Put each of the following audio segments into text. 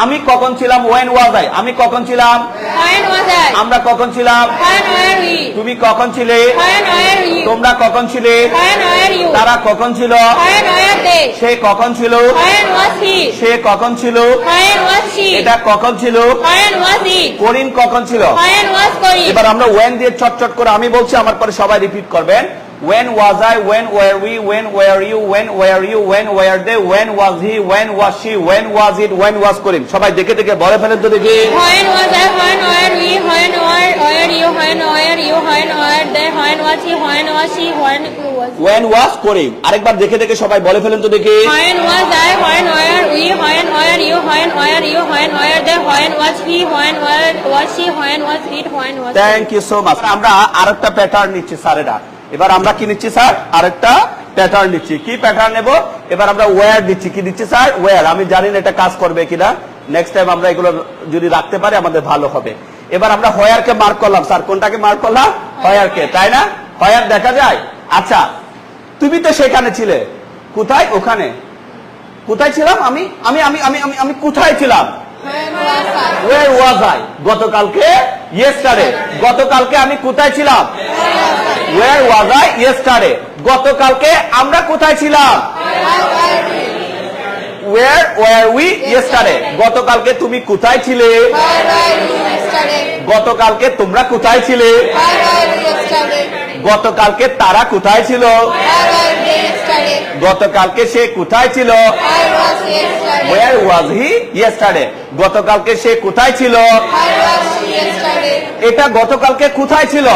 আমি কখন ছিলাম? when was I? আমি কখন ছিলাম? when was I? আমরা কখন ছিলাম? when were we? তুমি কখন ছিলে? when were you? তোমরা কখন ছিলে? when were you? তারা কখন ছিল? when were they? সে কখন ছিল? when was he? সে কখন ছিল? when was she? এটা কখন ছিল? when was it? করিম কখন ছিল? when was Corinne? এবার আমরা when দিয়ে চটচট করে আমি বলছি, আমার পরে সবাই রিপিট করবেন। when was I? when were we? when were you? when were you? when were they? when was he? when was she? when was it? when was করিম? সবাই দেখে দেখে বলে ফেলেন তো দেখি। when was I? when were we? when were you? when were you? when were they? when was he? when was she? when was করিম। আরেকবার দেখে দেখে সবাই বলে ফেলেন তো দেখি। when was I? when were we? when were you? when were you? when were they? when was he? when was she? when was it? when was thank you so much. আমরা আরেকটা প্যাটার্ন নিচ্ছি স্যারেরা। এবার আমরা কি নিচ্ছি sir? আরেকটা pattern নিচ্ছি। কি প্যাটার্ন নেব? এবার আমরা ওয়্যার দিচ্ছি। কি দিচ্ছি স্যার? ওয়্যার। আমি জানি না এটা কাজ করবে কিনা, নেক্সট টাইম আমরা এগুলো যদি রাখতে পারি আমাদের ভালো হবে। এবার আমরা হোয়ারকে মার্ক করলাম স্যার। কোনটাকে মার্ক করলাম? হোয়ারকে, তাই না? হোয়ার দেখা যায়। আচ্ছা, তুমি তো সেখানে ছিলে। কোথায়? ওখানে। কোথায় ছিলাম আমি? আমি আমি আমি আমি আমি কোথায় ছিলাম? where was I? গতকালকে yesterday। গতকালকে আমি কোথায় ছিলাম? where was I yesterday? গতকালকে আমরা কোথায় ছিলাম? where were we yesterday? গতকালকে তুমি কোথায় ছিলে? গতকালকে তোমরা কোথায় ছিলে? গতকালকে তারা কোথায় ছিল? গতকালকে সে কোথায় ছিল? where was he yesterday? গতকালকে সে কোথায় ছিল? এটা গতকালকে কোথায় ছিল?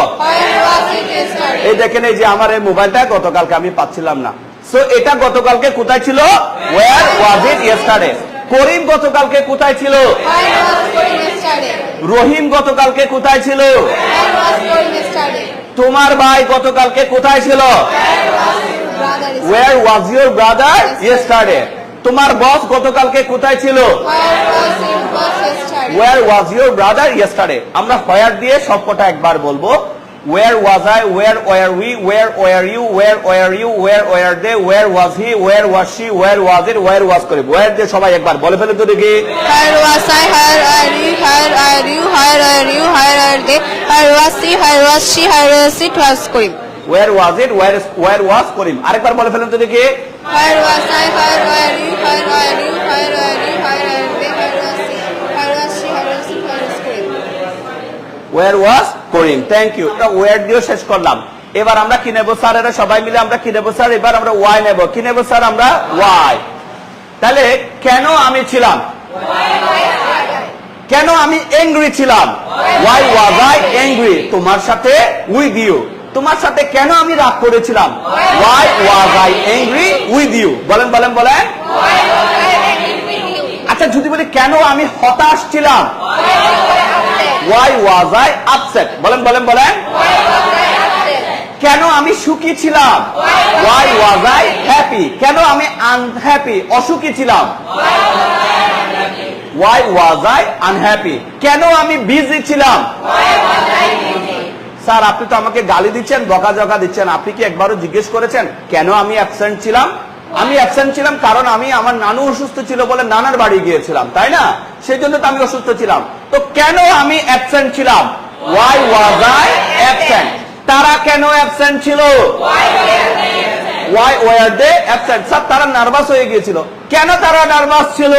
এই দেখেন, এই যে আমার এই মোবাইলটা গতকালকে আমি পাচ্ছিলাম না, সো এটা গতকালকে কোথায় ছিল? where was it yesterday? করিম গতকালকে কোথায় ছিল? রহিম গতকালকে কোথায় ছিল? তোমার ভাই গতকালকে কোথায় ছিল? where was your brother yesterday? তোমার বস গতকালকে কোথায় ছিল? where was your brother yesterday? আমরা where দিয়ে সবকটা একবার বলবো। where was I? where were we? where were you? where were you? where were they? where was he? where was she? where was it? where was Karim. where দিয়ে সবাই একবার বলে ফেলেন তো দেখি। where was I? where are you? where are you? where are you? where are they? where was he? where was she? where was it? was Corinne। where was it? where was করিম। আরেকবার বলে ফেলেন তো দেখি। where was I? where were you? where are you? where are you? where are they? where was he? where was she? where was it? where was Corinne। where was Karim. Thank you. আমরা where দিয়ে শেষ করলাম। এবার আমরা কি নেব sir? এরা সবাই মিলে আমরা কি নেব স্যার? এবার আমরা why নেব। কি নেব স্যার? আমরা why। তাহলে কেন আমি ছিলাম? কেন আমি angry ছিলাম? why was I angry? তোমার সাথে with you। তোমার সাথে কেন আমি রাগ করেছিলাম? why was I angry with you? বলেন বলেন বলেন। আচ্ছা, যদি বলি কেন আমি হতাশ ছিলাম? why was I upset? বলেন বলেন বলেন। কেন আমি সুখী ছিলাম? why was I happy? কেন আমি আনহ্যাপি, অসুখী ছিলাম? why was I unhappy? কেন আমি বিজি ছিলাম? স্যার, আপনি তো আমাকে গালি দিচ্ছেন, বকাঝকা দিচ্ছেন, আপনি কি একবারও জিজ্ঞেস করেছেন কেন আমি অ্যাবসেন্ট ছিলাম? আমি অ্যাবসেন্ট ছিলাম কারণ আমি আমার নানু অসুস্থ ছিল বলে নানার বাড়ি গিয়েছিলাম, তাই না? সেই জন্য তো আমি অসুস্থ ছিলাম। তো কেন আমি অ্যাবসেন্ট ছিলাম? why was I absent? তারা কেন অ্যাবসেন্ট ছিল? why were they absent? Sir, তারা নার্ভাস হয়ে গিয়েছিল। কেন তারা নার্ভাস ছিল?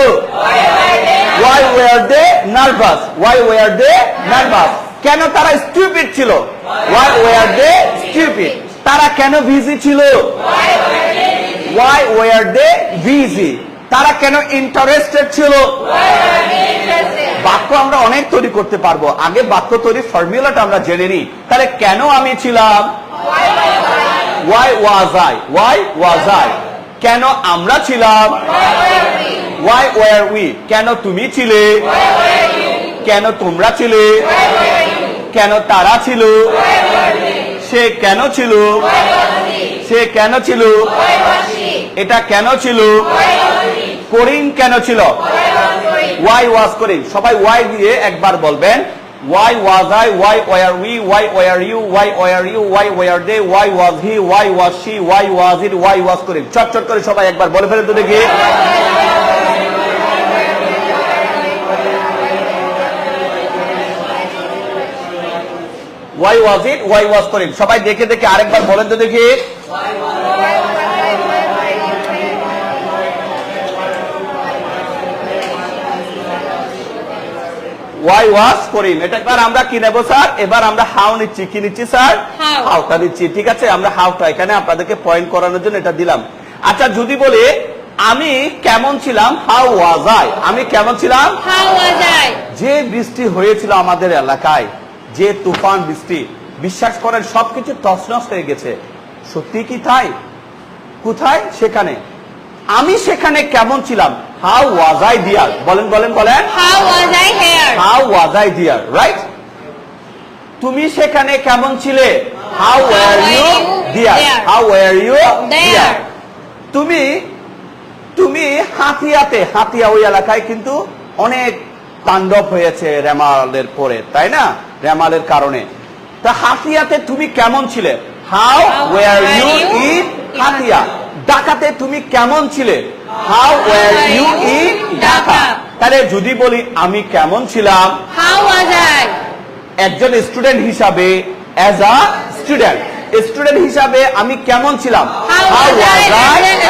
why were they nervous? why were they nervous? কেন তারা স্টুপিড ছিল? why were they stupid? তারা কেন বিজি ছিল? why were they busy? তারা কেন ইন্টারেস্টেড ছিল? বাক্য আমরা অনেক তৈরি করতে পারবো, আগে বাক্য তৈরির ফর্মুলাটা আমরা জেনে নিই। তাহলে কেন আমি ছিলাম? why was I? why was I? কেন আমরা ছিলাম? why were we? কেন তুমি ছিলে? কেন তোমরা ছিলে? কেন তারা ছিল? সে কেন ছিল? সে কেন ছিল? এটা কেন ছিল? করিম কেন ছিল? why was করিম। সবাই why দিয়ে একবার বলবেন। why was I? why were we? why were you? why were you? why were they? why was he? why was she? why was it? why was করিম। চট চট করে সবাই একবার বলে ফেলেন তো দেখি। Why was it, why was Karim. সবাই দেখে দেখে আরেকবার বলেন তো দেখি। Why was Karim. এটা এবার আমরা কি নেব স্যার? এবার আমরা হাউ নিচ্ছি। কি নিচ্ছি স্যার? How. হাউটা নিচ্ছি। ঠিক আছে, আমরা হাউটা এখানে আপনাদেরকে পয়েন্ট করানোর জন্য এটা দিলাম। আচ্ছা, যদি বলি আমি কেমন ছিলাম, হাউ ওয়াজ আই, আমি কেমন ছিলাম? How was I? যে বৃষ্টি হয়েছিল আমাদের এলাকায়, যে তুফান বৃষ্টি, বিশ্বাস করেন সবকিছু তছনছ হয়ে গেছে। সত্যি কি তাই? কোথায়? সেখানে। আমি সেখানে কেমন ছিলাম? How was I there? বলেন বলেন বলেন। How was I here? How was I there, right? তুমি সেখানে কেমন ছিলে? How were you there? How were you there? তুমি তুমি হাতিয়াতে, হাতিয়া ওই এলাকায় কিন্তু অনেক তাণ্ডব হয়েছে রেমালের পরে, তাই না? রেমালের কারণে। তা হাতিয়াতে তুমি কেমন ছিলে? How were you in Hatiya? ঢাকাতে তুমি কেমন ছিলে? How were you in Dhaka? তাহলে যদি বলি আমি কেমন ছিলাম How was I? একজন স্টুডেন্ট হিসাবে, অ্যাজ আ স্টুডেন্ট হিসাবে আমি কেমন ছিলাম? How was I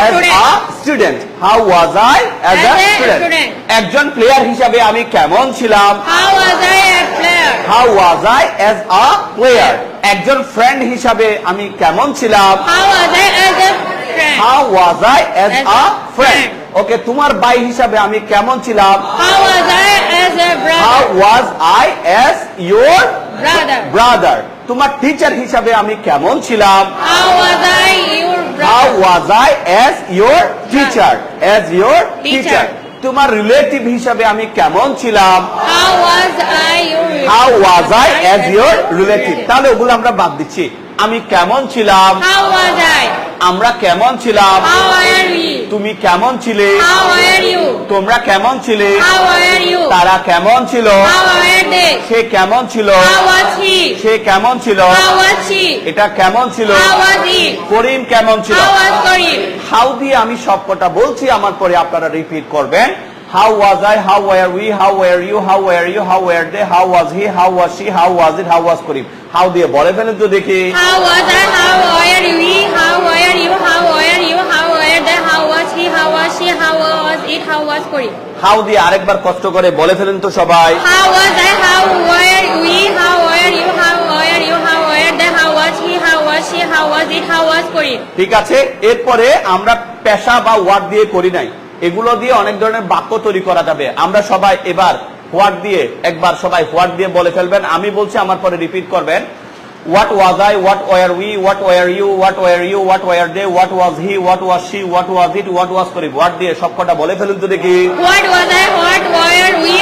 as a student? How was I as a As a student? student. একজন প্লেয়ার হিসাবে আমি কেমন ছিলাম? How was I a player? How was I as a player? একজন ফ্রেন্ড হিসাবে আমি কেমন ছিলাম? How was I as a friend? How was I as As a a friend? friend. ওকে, তোমার ভাই হিসাবে আমি কেমন ছিলাম? How was I as a how brother? Was I as your Brother. Brother? তোমার টিচার হিসাবে আমি কেমন ছিলাম? How was I your How brother? was I as your teacher? As your teacher. Teacher. তোমার রিলেটিভ হিসাবে আমি কেমন ছিলাম? How was I your How was I as your relative? তাহলে ওগুলো আমরা বাদ দিচ্ছি। আমি কেমন ছিলাম? How was I? আমরা কেমন ছিলাম? How are we? তুমি কেমন ছিলে? How are you? তোমরা কেমন ছিলে? How are you? তারা কেমন ছিল? How are they? সে কেমন ছিল? How was he? সে কেমন ছিল? How was she? এটা কেমন ছিল? How was he? করিম কেমন ছিল? How was Karim? হাউ দিয়ে আমি সবকটা বলছি, আমার পরে আপনারা রিপিট করবেন। How was I, how were we, how were you, how were you, how were they, how was he, how was she, how was it, how was Karim. How দিয়ে বলে ফেলেন তো দেখি। How was I? How are we? How are you? How are you? How are they? How was he? How was she? How was it? How was Karim? How দিয়ে আরেকবার কষ্ট করে বলে ফেলেন তো সবাই। How was I? How were we? How are you? How are you? How are they? How was he? How was she? How was it? How was Karim? ঠিক আছে, এরপরে আমরা পেশা বা ওয়ার্ড দিয়ে করি নাই, এগুলো দিয়ে অনেক ধরনের বাক্য তৈরি করা যাবে। আমরা সবাই এবার হোয়াট দিয়ে একবার সবাই হোয়াট দিয়ে বলে ফেলবেন। আমি বলছি, আমার পরে রিপিট করবেন। What was I, what were we, what were you, what were you, what were they, what was he, what was she, what was it, what was Karim. What দিয়ে সবকটা বলে ফেলুন তো দেখি। What was I? What were we?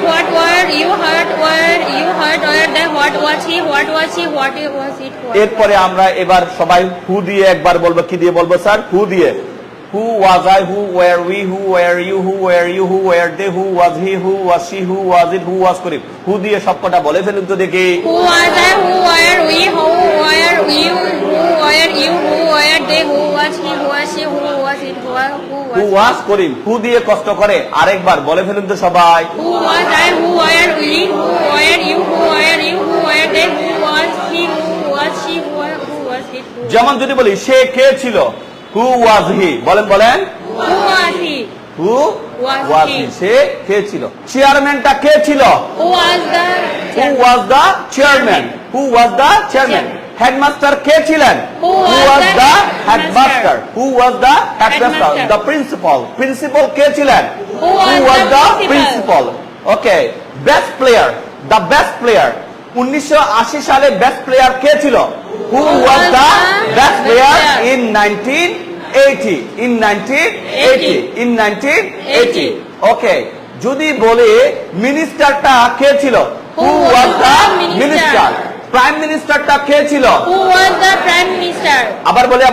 What were you? What were you? What were they? What was he? What was she? What was it? What এরপরে আমরা এবার সবাই হু দিয়ে একবার বলবো। কি দিয়ে বলবো স্যার? হু দিয়ে। Who was I, who were we, who were you, who were you, who were they, who was he, who was she, who was it, who was Karim. Who দিয়ে সবকটা বলে ফেলুন তো দেখি। Who was I? Who were we? Who were you? Who were you? Who were they? Who was he? Who was she? Who was it? Who who was was Karim. Who দিয়ে কষ্ট করে আরেকবার বলে ফেলুন তো সবাই। Who was I? Who were we? Who were you? Who were you? Who were they? Who was he? Who was she? Who was it? Who যেমন যদি বলি সে কে ছিল, হু ওয়াজ হি, বলেন বলেন। was he? Who Was was he? হি, সে কে ছিল। চেয়ারম্যানটা কে ছিল? Who was the who was the chairman? Who was the chairman? Headmaster কে ছিলেন? Who who was was the the headmaster? Headmaster? Who was the headmaster? Headmaster. The principal? Principal কে ছিলেন? Who was the principal? principal? Okay. Best player, the best player. 1980 সালে best player কে ছিল? Who was the best player in 1980? In 1980? In 1980? Okay. যদি বলি মিনিস্টারটা কে ছিল? Who was the minister? Prime মিনিস্টারটা কে ছিল? Who was the prime minister? আবার বলে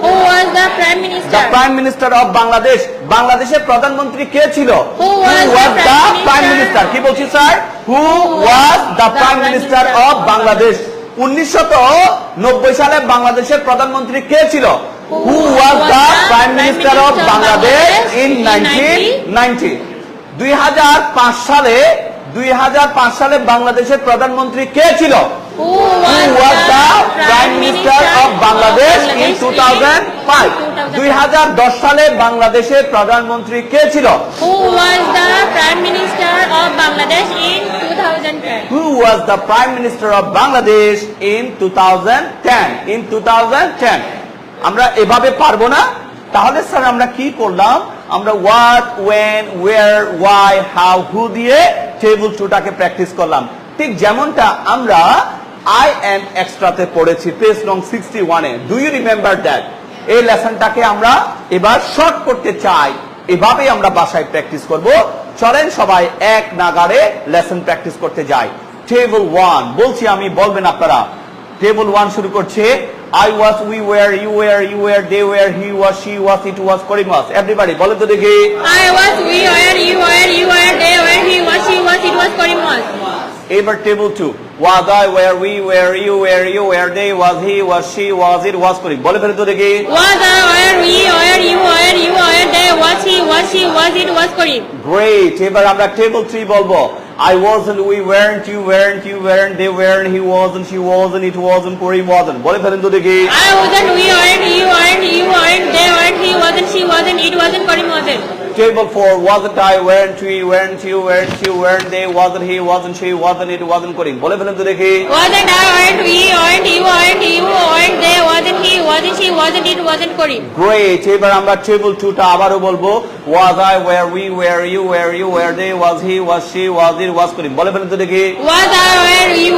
Who was the prime the minister? Prime minister of Bangladesh. বাংলাদেশের প্রধানমন্ত্রী কে ছিল? Who was the the prime prime minister? কি বলছি sir? Who was the prime minister of Bangladesh. 1990 সালে বাংলাদেশের প্রধানমন্ত্রী কে ছিল? Who was the prime minister of Bangladesh in 1990? 2005 সালে বাংলাদেশের প্রধানমন্ত্রী কে ছিল? Who Who was the Prime Minister of Bangladesh in 2005? 2010 সালে বাংলাদেশের প্রধানমন্ত্রী কে ছিল? Who was the Prime Minister of Bangladesh in 2010? Who was the Prime Minister of Bangladesh in 2010? In 2010. আমরা এভাবে পারবো না, তাহলে স্যার আমরা কি করলাম? আমরা what, when, where, why, how, who দিয়ে টেবিল 2টাকে প্র্যাকটিস করলাম। ঠিক যেমনটা আমরা I am extraতে পড়েছি পেজ নং 61 এ। Do you remember that? এই লেসনটাকে আমরা এবার শর্ট করতে চাই, এভাবেই আমরা বাসায় প্র্যাকটিস করব। চলেন সবাই এক নাগাড়ে লেসন প্র্যাকটিস করতে যাই। টেবিল 1 বলছি আমি, বলবেন আপনারা। টেবিল 1 শুরু করছে I was, we were, you were, they were, he was, she was, it was, Karim was. Everybody বলেন তো দেখি। I was, we were, you were, they were, he was, she was, it was, Karim was. এবার table 2 was, I were, we were, you were, they was, he was, she was, it was, করিম বলে ফেলেন তো দেখি। Was, I were, we were, you were, they was, he was, she was, it was, Karim. Great. এবার আমরা table 3 বলবো I wasn't, we weren't, you weren't, they weren't, he wasn't, she wasn't, it wasn't, Karim wasn't. বলে ফেলেন তো দেখি। I wasn't, we weren't, you weren't, they weren't, he wasn't, she wasn't, it wasn't, Karim wasn't. Table 4 wasn't, I weren't, we weren't, you weren't, they wasn't, he wasn't, she wasn't, it wasn't, Karim বলে ফেলেন তো দেখি। Wasn't, I weren't, we weren't, you weren't, they wasn't, he wasn't, she wasn't, it wasn't, Karim. Great. এবার আমরা table 2টা আবারও বলবো was, I were, we were, you were, they was, he was, she was, it was, Karim বলে ফেলেন তো দেখি। Was, I were, you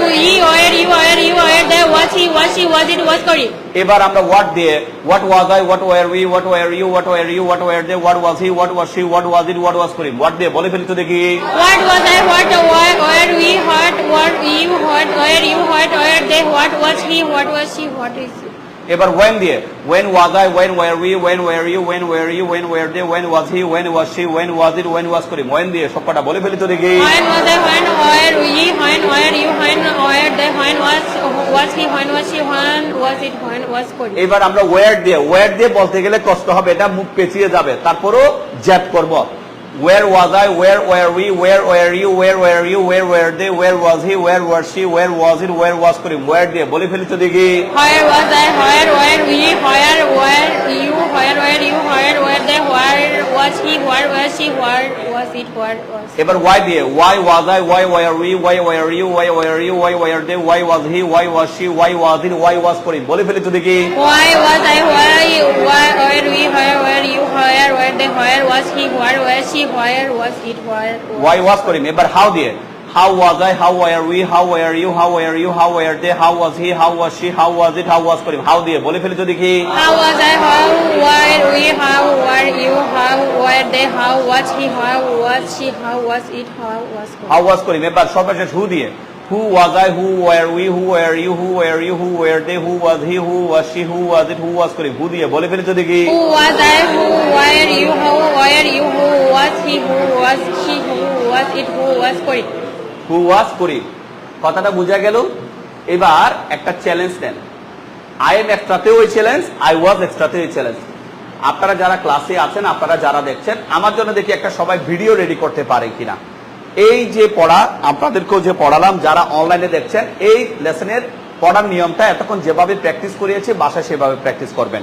were, they was, he was, she was, it was, Karim. এবার আমরা what দিয়ে what was I, what were we, what were you, what were they, what was he, what was she, what was it, what was Karim what দিয়ে বলে ফেলি তো দেখি। What was I, what were we, what you, what were you, what were they, what was he, what was she, what is he? এবার when দিয়ে when was I, when were we, when were you, when were they, when was he, when was she, when was it, when was Karim when দিয়ে সবকটা বলে ফেলি তো দেখি। When was I, when were we, when were you, when were they, when was he, when was she, when was it, when was Karim. এবার আমরা where দিয়ে বলতে গেলে কষ্ট হবে, এটা মুখ পেঁচিয়ে যাবে, তারপরও জ্যাপ করব। Where was I, where were we, where were you, where were they, where was he, where was she, where was it, where was Karim where দিয়ে বলে ফেলি তো দেখি। Where was I, where were we, where were you, where were they, where was he, where was she, where was it, where was এবার why দিয়ে why was I, why were we, why were you, why were they, why was he, why was she, why was it, why was Karim বলে ফেলি তো দেখি। Why was I, why were we, where were you, where were they, where was he, where was she, where was it, where was why was Karim এবার how দিয়ে how was I, how were we, how were you, how were they, how was he, how was she, how was it, how was Karim how দিয়ে বলে ফেলি তো দেখি। How was I, how were we, how were you, how were they, how was he, how was she, how was it, how was Karim. how was Karim এবার সর্বশেষ who দিয়ে who was I, who were we, who were you, who were they, who was he, who was she, who was it, who was Karim who দিয়ে বলে ফেলি তো দেখি। Who was I, who were you, how were you, who was he, who was she, who was it, who was Karim. who was Karim কথাটা বোঝা গেল। এবার একটা চ্যালেঞ্জ নেন, I am এক্সট্রাতেও ওই চ্যালেঞ্জ, I was এক্সট্রাতেও ওই চ্যালেঞ্জ। আপনারা যারা ক্লাসে আছেন, আপনারা যারা দেখছেন, আমার জন্য দেখি একটা সবাই ভিডিও রেডি করতে পারে কিনা। এই যে পড়া আপনাদেরকেও যে পড়ালাম, যারা অনলাইনে দেখছেন, এই লেসনের পড়ার নিয়মটা এতক্ষণ যেভাবে প্র্যাকটিস করিয়েছে বাসায় সেভাবে প্র্যাকটিস করবেন।